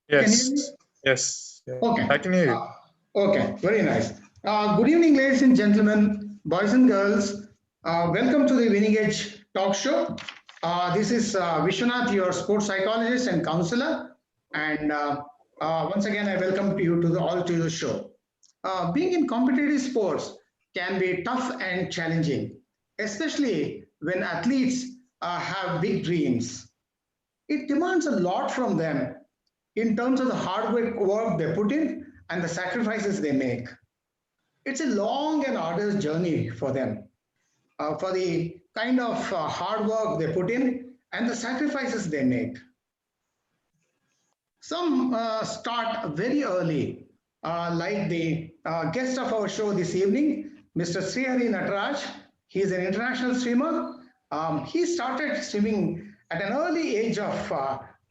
Can you hear me? Yes, yes, yeah. Okay. I can hear you. Okay. Very nice. Good evening, ladies and gentlemen, boys and girls. Welcome to the Winning Edge Talk Show. This is Vishwanath, your sports psychologist and counselor. And once again, I welcome you to all to the show. Being in competitive sports can be tough and challenging, especially when athletes have big dreams. It demands a lot from them in terms of the hard work they put in and the sacrifices they make. It's a long and arduous journey for them, for the kind of hard work they put in and the sacrifices they make. Some start very early, like the guest of our show this evening, Mr. Srihari Nataraj. He is an international swimmer. He started swimming at an early age of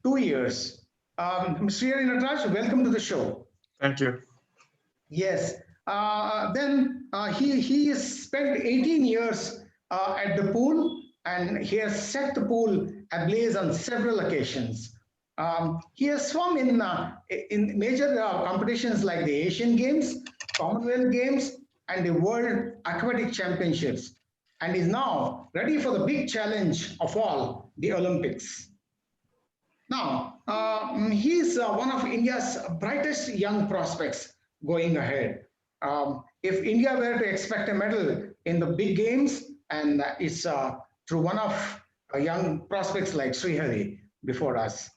2 years. Srihari Nataraj, welcome to the show. Thank you. Yes. Then he has spent 18 years at the pool, and he has set the pool ablaze on several occasions. He has swum in major competitions like the Asian Games, Commonwealth Games, and the World Aquatic Championships, and is now ready for the big challenge of all, the Olympics. Now, he is one of India's brightest young prospects going ahead. If India were to expect a medal in the big games, and it's through one of young prospects like Srihari before us.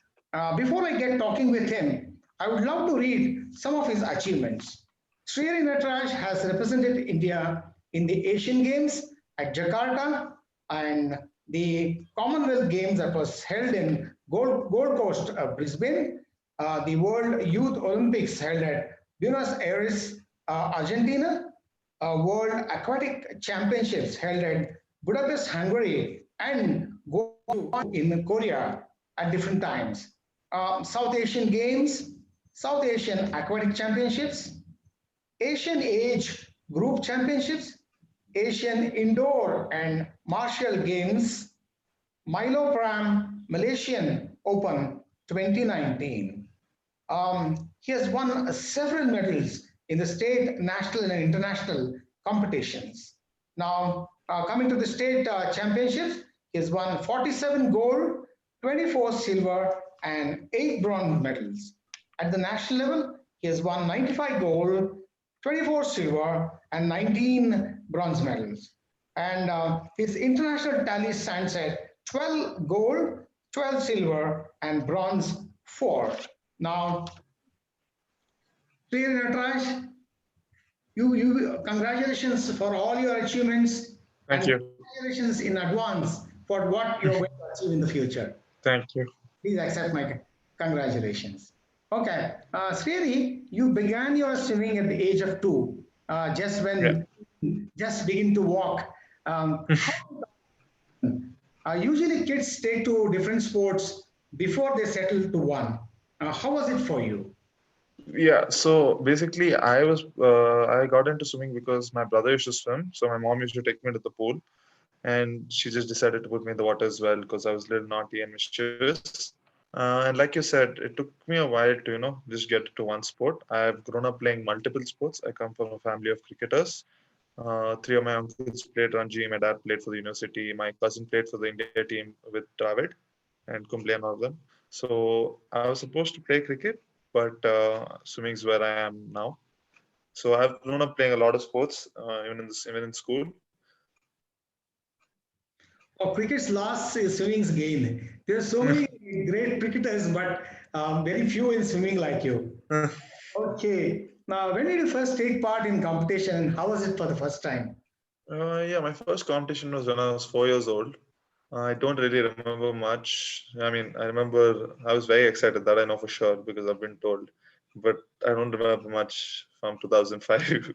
Before I get talking with him, I would love to read some of his achievements. Srihari Nataraj has represented India in the Asian Games at Jakarta and the Commonwealth Games that was held in Gold Coast, Brisbane, the World Youth Olympics held at Buenos Aires, Argentina, World Aquatic Championships held at Budapest, Hungary, and in Korea at different times. South Asian Games, South Asian Aquatic Championships, Asian Age Group Championships, Asian Indoor and Martial Games, Milopram Malaysian Open 2019. He has won several medals in the state, national, and international competitions. Now, coming to the state championships, he has won 47 gold, 24 silver, and 8 bronze medals. At the national level, he has won 95 gold, 24 silver, and 19 bronze medals. And his international tally stands at 12 gold, 12 silver, and bronze 4. Now, Priya Nataraj, congratulations for all your achievements Thank and you. congratulations in advance for what you're going to achieve in the future. Thank you. Please accept my congratulations. Okay, Sriri, you began your swimming at the age of 2, just Yeah. when just begin to walk. Usually, kids take to different sports before they settle to one. How was it for you? Yeah. So basically, I got into swimming because my brother used to swim. So my mom used to take me to the pool, and she just decided to put me in the water as well because I was a little naughty and mischievous. And like you said, it took me a while to, just get to one sport. I've grown up playing multiple sports. I come from a family of cricketers. Three of my uncles played Ranji. My dad played for the university. My cousin played for the India team with Dravid and Kumble and all of them. So I was supposed to play cricket, but swimming is where I am now. So I've grown up playing a lot of sports, even in school. Oh, cricket's loss is swimming's gain. There are so many great cricketers, but very few in swimming like you. Okay. Now, when did you first take part in competition and how was it for the first time? Yeah, my first competition was when I was 4 years old. I don't really remember much. I mean, I remember I was very excited, that I know for sure because I've been told, but I don't remember much from 2005.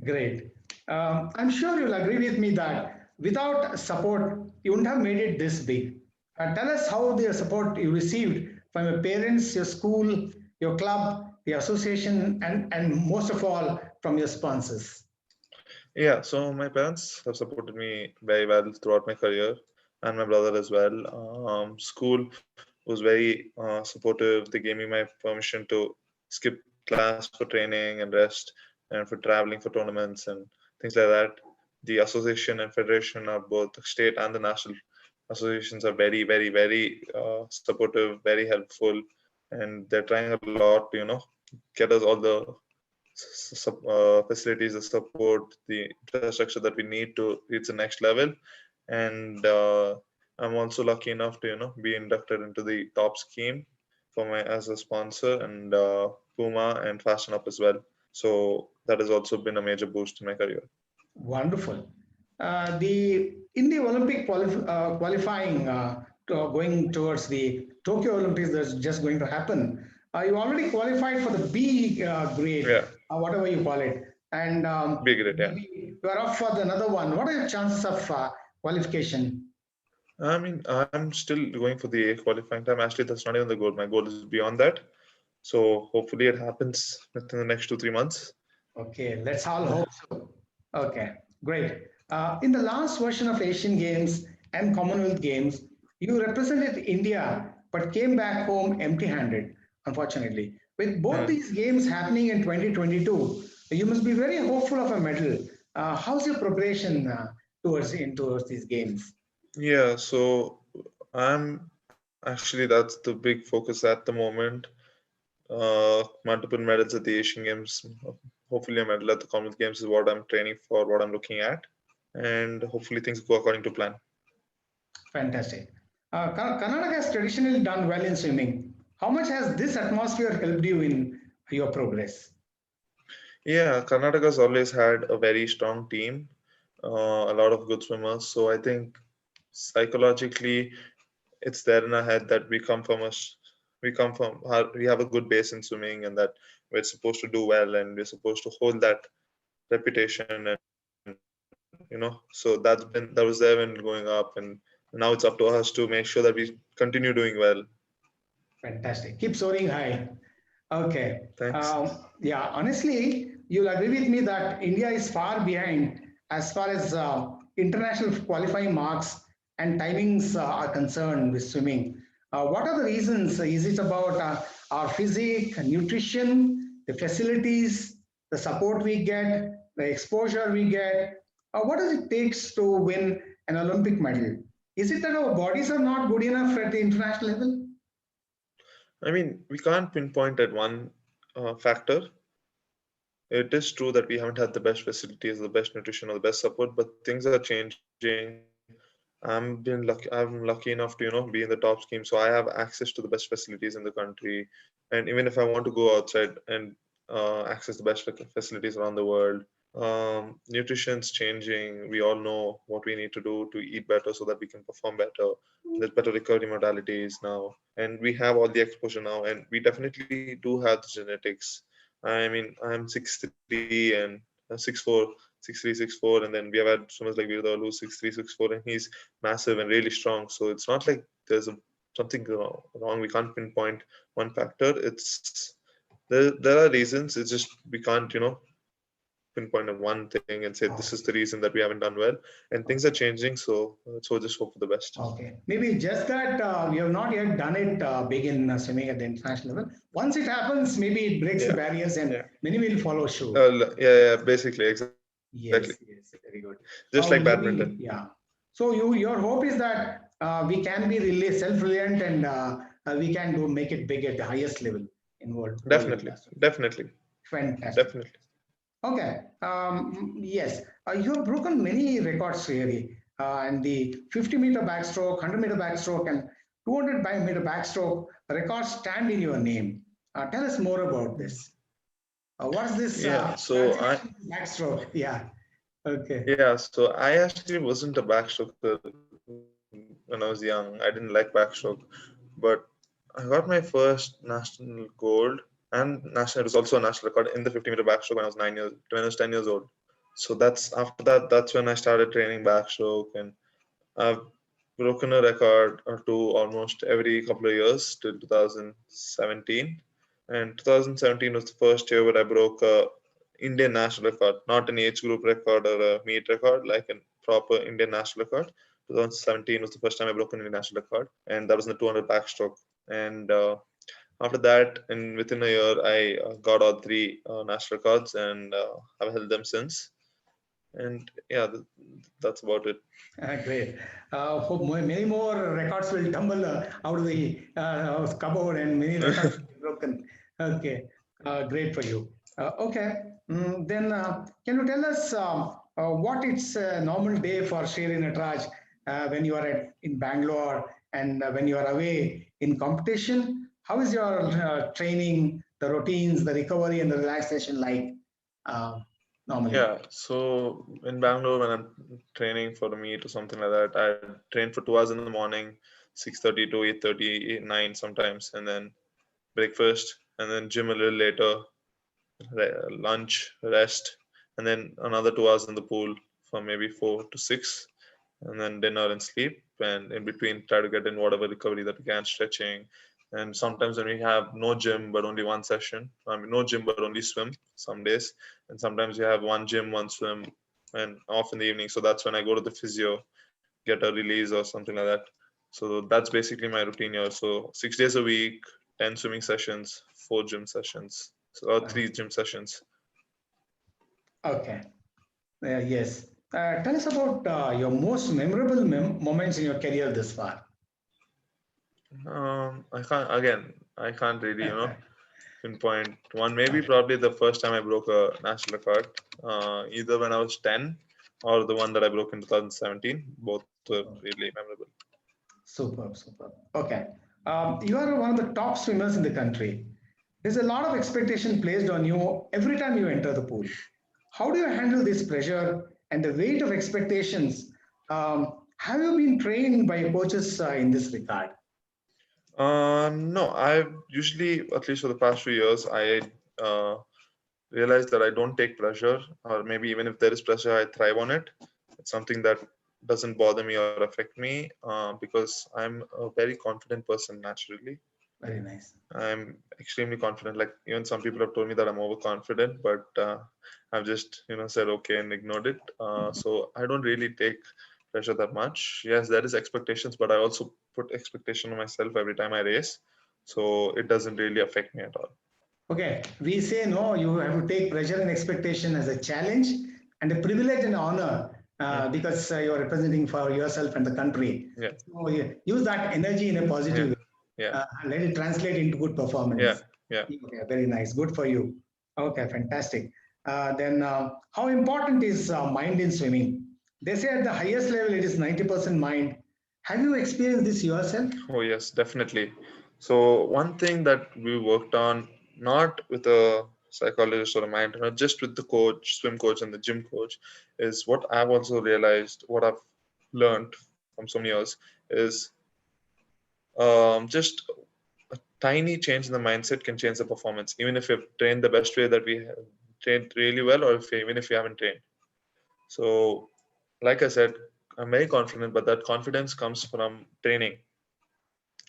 Great. I'm sure you'll agree with me that without support, you wouldn't have made it this big. Tell us how the support you received from your parents, your school, your club, the association, and most of all, from your sponsors. Yeah, so my parents have supported me very well throughout my career, and my brother as well. School, was very supportive. They gave me my permission to skip class for training and rest and for traveling for tournaments and things like that. The association and federation of both the state and the national associations are very, very, very supportive, very helpful, and they're trying a lot to, get us all the facilities, the support, the infrastructure that we need to reach the next level. And I'm also lucky enough to, be inducted into the top scheme for my as a sponsor, and Puma and Fashion Up as well. So that has also been a major boost in my career. Wonderful. The in the Olympic qualifying going towards the Tokyo Olympics that's just going to happen, you already qualified for the B grade, Yeah, whatever you call it, and big great. Yeah. maybe you are up for another one. What are your chances of qualification? I mean, I'm still going for the A qualifying time. Actually, that's not even the goal. My goal is beyond that. So hopefully it happens within the next 2-3 months. Okay, let's all Yeah. hope so. Okay, great. In the last version of Asian Games and Commonwealth Games, you represented India but came back home empty handed, unfortunately. With both Hmm. these games happening in 2022, you must be very hopeful of a medal. How's your preparation towards these games? Yeah, so I'm actually that's the big focus at the moment. Multiple medals at the Asian Games, hopefully a medal at the Commonwealth Games is what I'm training for, what I'm looking at, and hopefully things go according to plan. Fantastic. Karnataka has traditionally done well in swimming. How much has this atmosphere helped you in your progress? Yeah, Karnataka's always had a very strong team, a lot of good swimmers. So I think psychologically, it's there in our head that we have a good base in swimming, and that we're supposed to do well, and we're supposed to hold that reputation, and so that was there when going up, and now it's up to us to make sure that we continue doing well. Fantastic. Keep soaring high. Okay. Thanks. Yeah, honestly, you'll agree with me that India is far behind as far as international qualifying marks and timings are concerned with swimming. What are the reasons? Is it about our physique, nutrition, the facilities, the support we get, the exposure we get? What does it take to win an Olympic medal? Is it that our bodies are not good enough at the international level? I mean, we can't pinpoint at one factor. It is true that we haven't had the best facilities, the best nutrition, or the best support, but things are changing. I'm lucky enough to, be in the top scheme, so I have access to the best facilities in the country. And even if I want to go outside and access the best facilities around the world, nutrition's changing. We all know what we need to do to eat better so that we can perform better. There's better recovery modalities now, and we have all the exposure now, and we definitely do have the genetics. I mean, I'm 6'3" and 6'4", 6'3", 6'4", and then we have had swimmers like Viradal who's 6'3", 6'4", and he's massive and really strong. So it's not like there's something wrong. We can't pinpoint one factor. There are reasons. It's just we can't, pinpoint on one thing and say this is the reason that we haven't done well. And things are changing, so just hope for the best. Okay, maybe just that we have not yet done it big in swimming at the international level. Once it happens, maybe it breaks the Yeah, barriers and yeah, many will follow suit. yeah. Basically, exactly. Yes, yes, very good. Just like Maybe, badminton. yeah. So your hope is that we can be really self-reliant and we can make it big at the highest level in world Definitely, class. definitely, Fantastic. definitely. Okay. Yes, you have broken many records really. And the 50-meter backstroke, 100-meter backstroke, and 200-meter backstroke records stand in your name. Tell us more about this. What's this Yeah. So transition to backstroke? Yeah. Okay. so I actually wasn't a backstroker when I was young. I didn't like backstroke, but I got my first national gold, and national, it was also a national record in the 50-meter backstroke when I was 10 years old. So that's after that, that's when I started training backstroke, and I've broken a record or two almost every couple of years till 2017. And 2017 was the first year where I broke a Indian national record, not an age group record or a meet record, like a proper Indian national record. 2017 was the first time I broke an Indian national record, and that was in the 200 backstroke. And after that, within a year, I got all three national records, and I've held them since. And yeah, that's about it. Great. Hope many more records will tumble out of the cupboard and many records will be broken. Okay, great for you. Okay, then can you tell us what it's a normal day for Sri Nataraj when you are in Bangalore and when you are away in competition? How is your training, the routines, the recovery, and the relaxation like uh, normally? Yeah, so in Bangalore, when I'm training for a meet or something like that, I train for 2 hours in the morning, 6:30 to 8:30, 9 sometimes, and then breakfast, and then gym a little later, lunch, rest, and then another 2 hours in the pool from maybe 4 to 6, and then dinner and sleep. And in between, try to get in whatever recovery that we can, stretching. And sometimes when we have no gym but only one session, I mean, no gym but only swim some days. And sometimes you have one gym, one swim, and off in the evening. So that's when I go to the physio, get a release or something like that. So that's basically my routine here. So 6 days a week, 10 swimming sessions, 4 gym sessions, so Uh, 3 gym sessions. okay. Yes. Tell us about your most memorable moments in your career this far. I can't really, pinpoint one. Maybe probably the first time I broke a national record, either when I was 10 or the one that I broke in 2017. Both were really memorable. Superb, superb. Okay. You are one of the top swimmers in the country. There's a lot of expectation placed on you every time you enter the pool. How do you handle this pressure and the weight of expectations? Have you been trained by coaches in this regard? No, I've usually, at least for the past few years, I uh, realized that I don't take pressure, or maybe even if there is pressure, I thrive on it. It's something that doesn't bother me or affect me because I'm a very confident person naturally. Very nice. I'm extremely confident. Like even some people have told me that I'm overconfident, but I've just said okay and ignored it. So I don't really take pressure that much. Yes, there is expectations, but I also put expectation on myself every time I race, so it doesn't really affect me at all. Okay, we say no, you have to take pressure and expectation as a challenge and a privilege and honor Mm, because you're representing for yourself and the country. yeah, So use that energy in a yeah, positive way. yeah, And let it translate into good yeah, performance. yeah. Okay, very nice. Good for you. Okay, fantastic. Then, how important is mind in swimming? They say at the highest level it is 90% mind. Have you experienced this yourself? Oh yes, definitely. So one thing that we worked on, not with a psychologist or a mind trainer, just with the coach, swim coach, and the gym coach, is what I've also realized, what I've learned from so many years, is just a tiny change in the mindset can change the performance, even if you've trained the best way that we have trained really well, or even if you haven't trained. So, like I said, I'm very confident, but that confidence comes from training.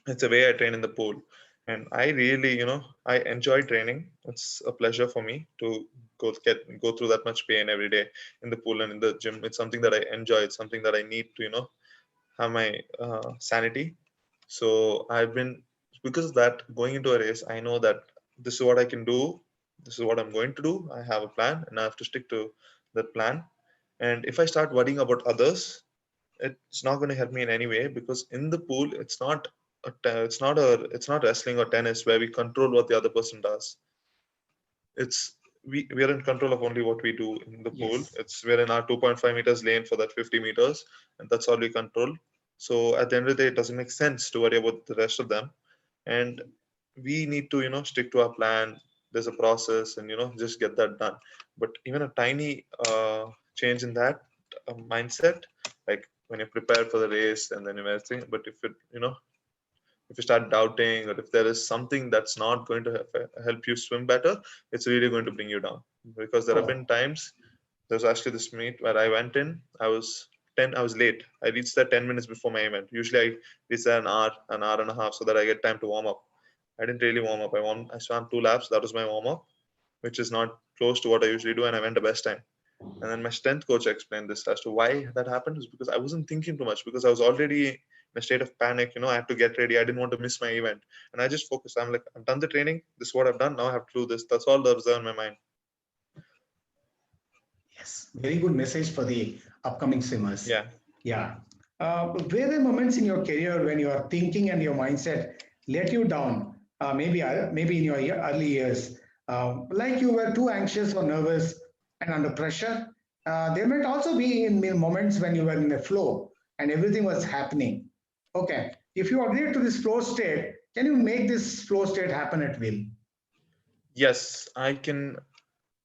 It's a way I train in the pool. And I really, I enjoy training. It's a pleasure for me to go through that much pain every day in the pool and in the gym. It's something that I enjoy. It's something that I need to, have my sanity. So I've been, because of that, going into a race, I know that this is what I can do. This is what I'm going to do. I have a plan and I have to stick to that plan. And if I start worrying about others, it's not going to help me in any way, because in the pool it's not wrestling or tennis where we control what the other person does. It's we are in control of only what we do in the pool. Yes. We're in our 2.5 meters lane for that 50 meters, and that's all we control. So at the end of the day, it doesn't make sense to worry about the rest of them, and we need to stick to our plan. There's a process, and just get that done. But even a tiny change in that mindset, like when you're prepared for the race and then everything, but if you start doubting, or if there is something that's not going to help you swim better, it's really going to bring you down. Because there have Oh, been times, there's actually this meet where I went in, I was late. I reached there 10 minutes before my event. Usually I reach there an hour and a half, so that I get time to warm up. I didn't really warm up. I swam 2 laps. That was my warm up, which is not close to what I usually do, and I went the best time. And then my strength coach explained this as to why that happened is because I wasn't thinking too much, because I was already in a state of panic. I had to get ready. I didn't want to miss my event, and I just focused. I'm like, I've done the training. This is what I've done. Now I have to do this. That's all that was there in my mind. Yes, very good message for the upcoming swimmers. Yeah. Yeah. Were there moments in your career when your thinking and your mindset let you down? Maybe in your early years, like you were too anxious or nervous and under pressure. There might also be in moments when you were in a flow and everything was happening. Okay. If you agree to this flow state, can you make this flow state happen at will? Yes, I can.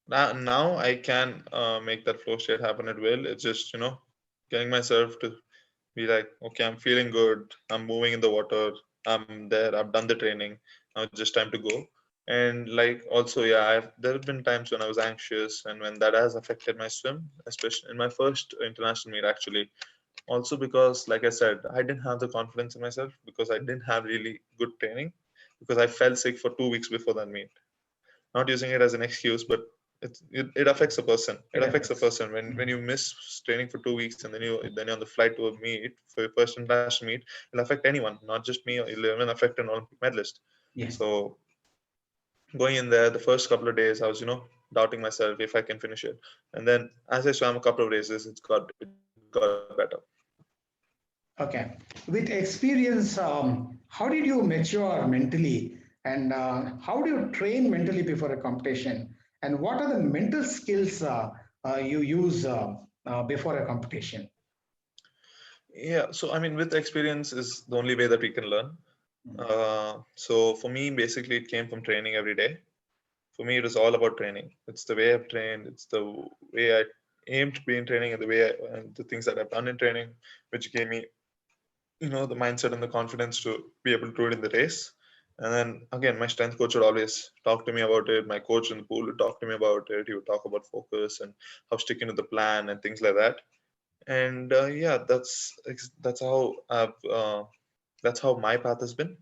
Now I can make that flow state happen at will. It's just getting myself to be like, okay, I'm feeling good. I'm moving in the water. I'm there. I've done the training. Now it's just time to go. And like also, yeah, there have been times when I was anxious and when that has affected my swim, especially in my first international meet actually. Also because, like I said, I didn't have the confidence in myself because I didn't have really good training because I fell sick for 2 weeks before that meet. Not using it as an excuse, but it affects a person. It It affects a affects. person when you miss training for 2 weeks and then you're on the flight to a meet for your first international meet. It'll affect anyone, not just me. It'll even affect an Olympic medalist. Yes. So going in there, the first couple of days, I was doubting myself if I can finish it. And then as I swam a couple of races, it got better. Okay. With experience, how did you mature mentally and how do you train mentally before a competition? And what are the mental skills you use before a competition? Yeah. So I mean, with experience is the only way that we can learn. Mhm. So for me, basically, it came from training every day. For me, it was all about training. It's the way I've trained. It's the way I aim to be in training, and and the things that I've done in training, which gave me, the mindset and the confidence to be able to do it in the race. And then again, my strength coach would always talk to me about it. My coach in the pool would talk to me about it. He would talk about focus and how sticking to the plan and things like that. And yeah, that's how that's how my path has been.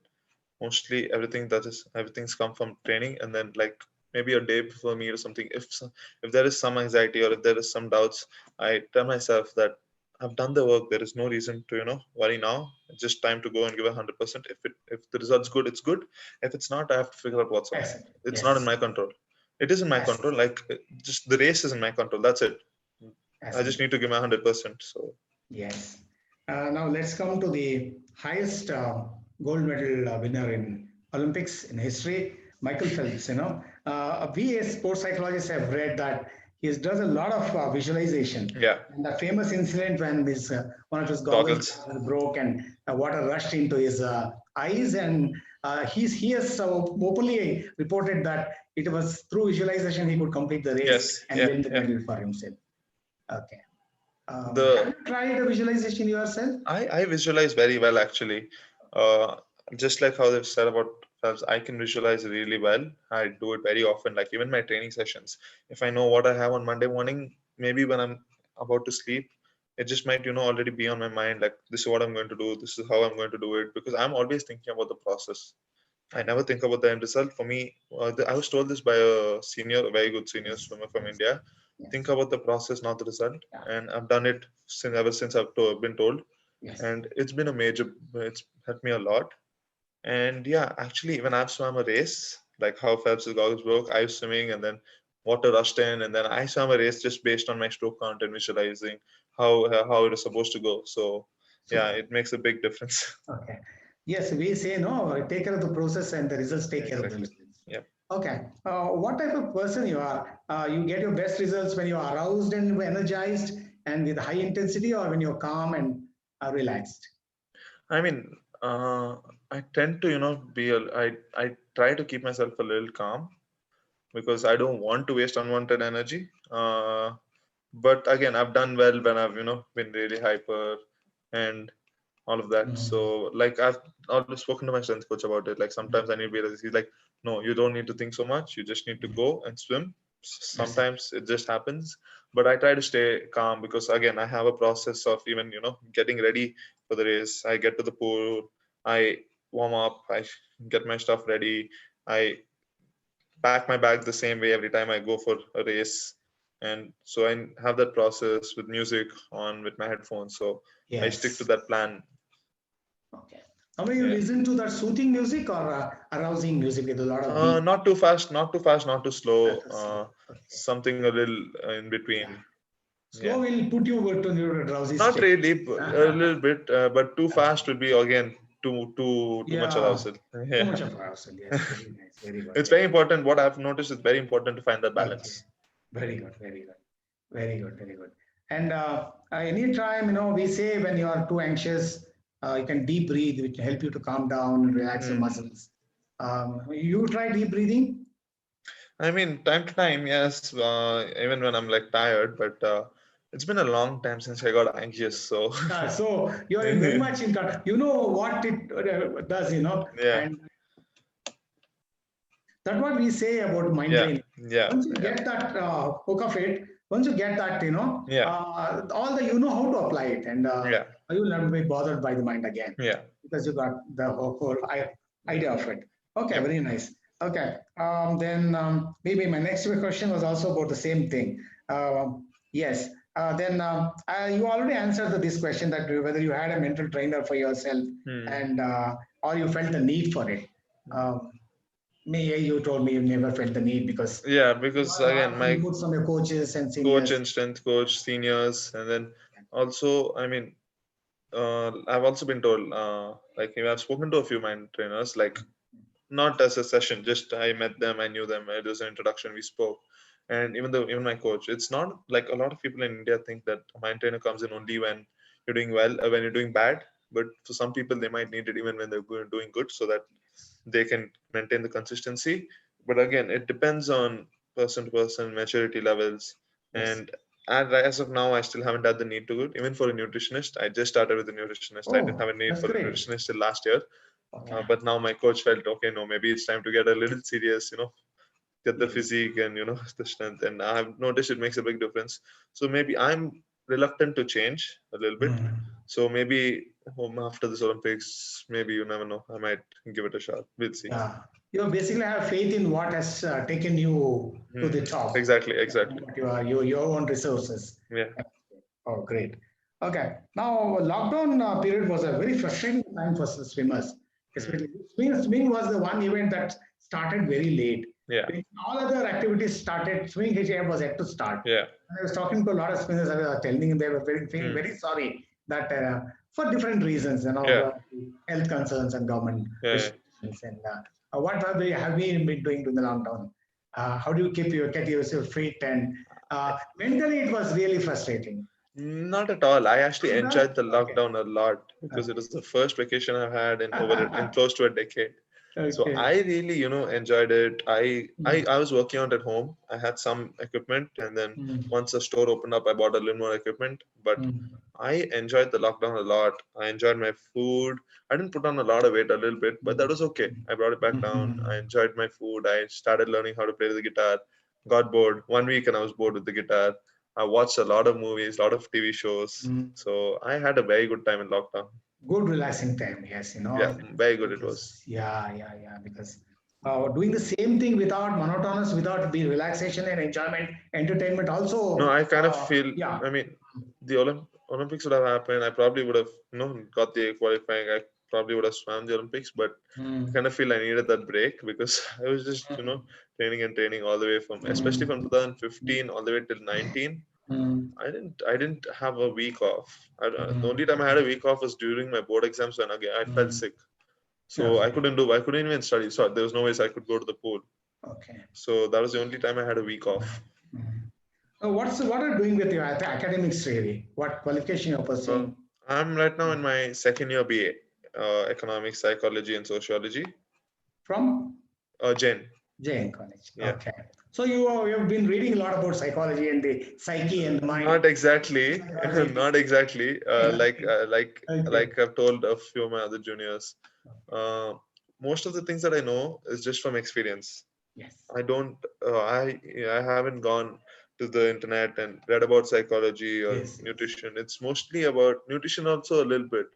Mostly everything's come from training, and then like maybe a day before meet or something, if there is some anxiety or if there is some doubts, I tell myself that I've done the work. There is no reason to worry now. It's just time to go and give 100%. If the result's good, it's good. If it's not, I have to figure out what's wrong. Yes. It's not in Yes. my control. It is in my Yes. control. Like just the race is in my control. That's it. I Yes. just need to give my 100%. So Yes. Now let's come to the highest gold medal winner in Olympics in history, Michael Phelps. We as sports psychologists have read that he does a lot of visualization. yeah, And the famous incident when one of his goggles goggles. broke and water rushed into his eyes, and he has openly reported that it was through visualization he could complete the race Yes, and yeah, win the yeah. medal for himself. Okay. Have The you tried the visualization yourself? I visualize very well actually. Uh, just like how they've said about Phelps, I can visualize really well. I do it very often, like even my training sessions. If I know what I have on Monday morning, maybe when I'm about to sleep, it just might, already be on my mind. Like this is what I'm going to do. This is how I'm going to do it because I'm always thinking about the process. I never think about the end result. For me, I was told this by a senior, a very good senior Yes, swimmer from yes, India. Think yes, about the process, not the result. yeah, And I've done it ever since been told, yes. and it's helped me a lot. And yeah, actually, when I've swam a race, like how Phelps' goggles broke, I was swimming and then water rushed in, and then I swam a race just based on my stroke count and visualizing how it was supposed to go. So yeah, Super. it makes a big difference. Okay. Yes, we say no, take care of the process and the results take care of Exactly. themselves. Yep. Okay. What type of person you are? You get your best results when you're aroused and energized and with high intensity, or when you're calm and relaxed? I mean, I tend to, I try to keep myself a little calm because I don't want to waste unwanted energy. But again, I've done well when I've, been really hyper and all of that. Mhm. So like I've always spoken to my strength coach about it. Like sometimes I need to be like, he's like, no, you don't need to think so much. You just need to go and swim. That's it. Sometimes it just happens, but I try to stay calm because again, I have a process of even, getting ready for the race. I get to the pool, I warm up, I get my stuff ready. I pack my bag the same way every time I go for a race. And so I have that process with music on with my headphones. So I stick to Yes. that plan. Okay. Now, when you Yeah. listen to that soothing music or arousing music with a lot of beat? Not too fast, not too fast, not too slow. That's slow. Okay. Something a little in Yeah. between. Slow Yeah. will put you to your drowsy Not state. really, a little bit, but too fast would be again too much Yeah. arousal. Too Yeah. much of arousal. Yes. Very nice. Very good. It's Very very important. What I've noticed is very important to find that okay. balance. Very good. Very good. Very good. Very good. And anytime, we say when you are too anxious, you can deep breathe, which help you to calm down and relax your Mm. muscles. You try deep breathing? I mean, time to time, yes, even when I'm like tired, but it's been a long time since I got anxious. So, So you're in very much in touch. You know what it does, yeah, and that's what we say about mind yeah, training. yeah, Once you yeah, get that hook of it, once you get that, yeah, all the you know how to apply it, and yeah, you will not be bothered by the mind again yeah, because you got the whole idea of it. Okay, yeah. very nice. Okay, then maybe my next question was also about the same thing. Yes. Then you already answered this question that whether you had a mental trainer for yourself Hmm. and or you felt the need for it. Um, me, you told me you never felt the need because Yeah, you because got a lot again, of my inputs from your coaches and coach seniors. and strength coach, seniors, and then also, I mean, I've also been told, like, I've spoken to a few mind trainers, like, not as a session, just I met them, I knew them, it was an introduction, we spoke. And even my coach, it's not like a lot of people in India think that a mind trainer comes in only when you're doing well, when you're doing bad. But for some people, they might need it even when they're doing good, so that they can maintain the consistency. But again, it depends on person to person, maturity levels. Yes. And as of now, I still haven't had the need to it. Even for a nutritionist, I just started with a nutritionist. I didn't have Oh, a need that's for a great. nutritionist till last year. Okay. But now my coach felt, okay, no, maybe it's time to get a little serious, get the Yes. physique and, the strength. And I've noticed it makes a big difference. So maybe I'm reluctant to change a little bit. Mm. So maybe after this Olympics, maybe you never know. I might give it a shot. We'll see. Yeah. You basically have faith in what has taken you to Hmm. the top. Exactly, Yeah, exactly. what your own resources. Yeah. Oh, great. Okay. Now, lockdown period was a very frustrating time for swimmers. Hmm. Especially swimming was the one event that started very late. Yeah. When all other activities started, swimming HIM was yet to start. Yeah. And I was talking to a lot of swimmers. I was telling them they were feeling Hmm. very sorry that for different reasons, Yeah. health concerns and government Yeah. restrictions. And what have we been doing during the lockdown? How do you get yourself fit? And mentally, it was really frustrating. Not at all. I actually Not at all? enjoyed the Okay. lockdown a lot because it was the first vacation I've had in Okay. close to a decade. So Okay. I really, enjoyed it. Mm, I was working out at home. I had some equipment, and then mm, once the store opened up, I bought a little more equipment. But mm, I enjoyed the lockdown a lot. I enjoyed my food. I didn't put on a lot of weight, a little bit, but that mm, was okay. I brought it back down. I mm. enjoyed my food. I started learning how to play the guitar. Got bored. 1 week and I was bored with the guitar. I watched a lot of movies, a lot of TV shows. Mm. So I had a very good time in lockdown. Good relaxing time, yes, Yeah, very good it was. because because doing the same thing without monotonous, without the relaxation and enjoyment, entertainment No, also, I kind of feel, yeah. I mean, the Olympics would have happened. I probably would have, got the qualifying. I probably would have swam the Olympics, but I Mm, kind of feel I needed that break because I was just, mm, training and training all the way from, especially from mm, 2015 all the way till 19. mm, I didn't have a week off. The mm, only time I had a week off was during my board exams when again I felt mm. sick. So Okay, I couldn't even study. So there was no ways I could go to the pool. okay. So that was the only time I had a week off. Mm. What are you doing with your academics really? What qualification you're Uh, pursuing? I'm right now in my second year BA, economics, psychology, and sociology. From Jen, Jain College. yeah. Okay. So you have been reading a lot about psychology and the psyche and the mind. Not exactly, Psychology. not exactly. Okay. Like I've told a few of my other juniors. Uh, Most of the things that I know is just from experience. Yes. I don't. I haven't gone to the internet and read about psychology or Yes. Yes. nutrition. It's mostly about nutrition, also a little bit.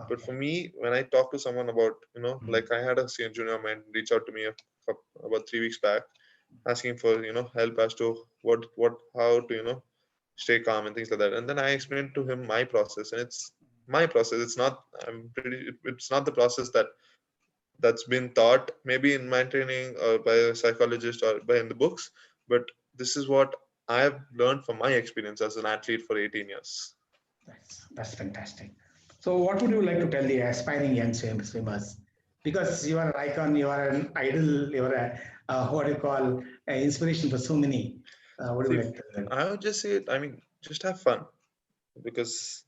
But Okay. for me, when I talk to someone about, Mm. like I had a senior junior of mine reach out to me about 3 weeks back, asking for help as to how to stay calm and things like that. And then I explained to him my process, and it's my process. It's not. I'm pretty. It's not the process that's been taught maybe in my training or by a psychologist or by in the books, but this is what I've learned from my experience as an athlete for 18 years. That's fantastic. So, what would you like to tell the aspiring young swimmers? Because you are an icon, you are an idol, you are a what do you call inspiration for so many. What do See, you like to tell them? I would just say, I mean, just have fun, because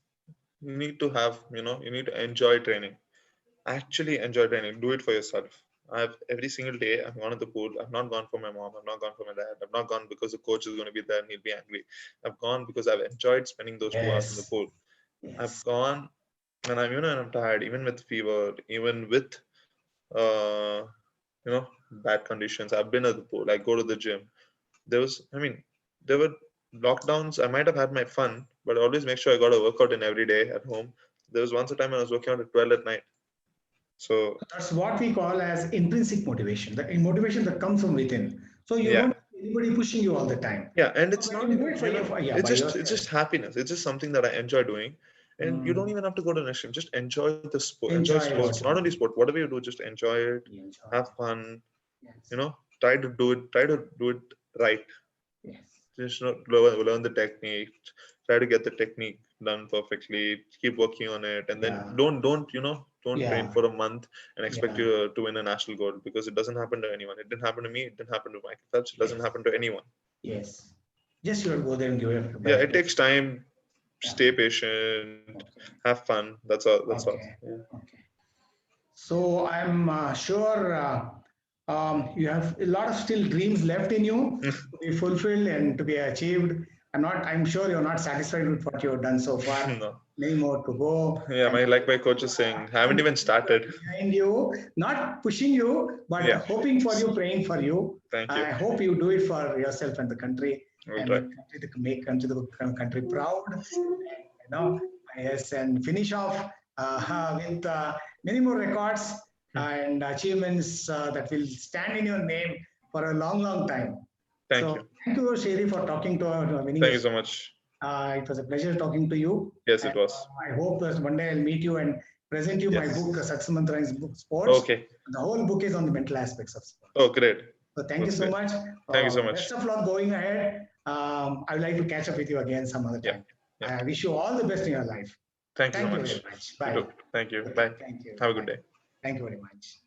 you need to have, you need to enjoy training. Actually enjoy training. Do it for yourself. I've every single day I've gone to the pool. I've not gone for my mom. I've not gone for my dad. I've not gone because the coach is going to be there and he'll be angry. I've gone because I've enjoyed spending those 2 hours in the Yes, pool. I've yes, gone and I'm tired, even with fever, even with uh, bad conditions. I've been at the pool. I go to the gym. There were lockdowns. I might have had my fun, but I always make sure I got a workout in every day at home. There was once a time when I was working out at 12 at night. So that's what we call as intrinsic motivation. The motivation that comes from within. So you yeah, don't have anybody pushing you all the time. yeah, and So it's when not you do even, it for your, yeah, it's by just yourself. happiness. It's just something that I enjoy doing. And you don't Mm, even have to go to an extreme. Just enjoy the sport, enjoy enjoy sports. what Not only sport, whatever you do, just enjoy it, you enjoy. have fun, Yes, try to do it right. yes, Just learn the technique, try to get the technique done perfectly, keep working on it, and then yeah, don't train yeah, for a month and expect yeah, you to win a national gold, because it doesn't happen to anyone. It didn't happen to me. It didn't happen to Michael Phelps. It doesn't yes, happen to anyone. yes. Just you go there and give it your Yeah, it best. takes time. Yeah. Stay patient, Okay. have fun. That's all. Okay. Yeah. Okay. So I'm sure you have a lot of still dreams left in you to be fulfilled and to be achieved. I'm sure you're not satisfied with what you've done so far. No. Many more to go. Yeah, And my coach is saying, haven't even started. behind you, not pushing you, but Yeah. hoping for you, praying for you. Thank you. I hope you do it for yourself and the country, We'll and try. make country proud. And, yes, and finish off with many more records Hmm. and achievements that will stand in your name for a long, long time. Thank So you. thank you, Sherry, for talking to winning Thank you this. so much. It was a pleasure talking to you. Yes, And it was. I hope that one day I'll meet you and present you my book, Yes. Success Mantra's book, Sports. Okay. The whole book is on the mental aspects of Oh, sports. great. So thank you That's so great. much. Thank you so Best much. of luck going ahead. I would like to catch up with you again some other Yeah. time. Yeah. I wish you all the best in your life. Thank you so Thank you very much. much. You Bye. too. Thank you. Okay. Bye. Thank you. Have a good Bye. day. Thank you very much.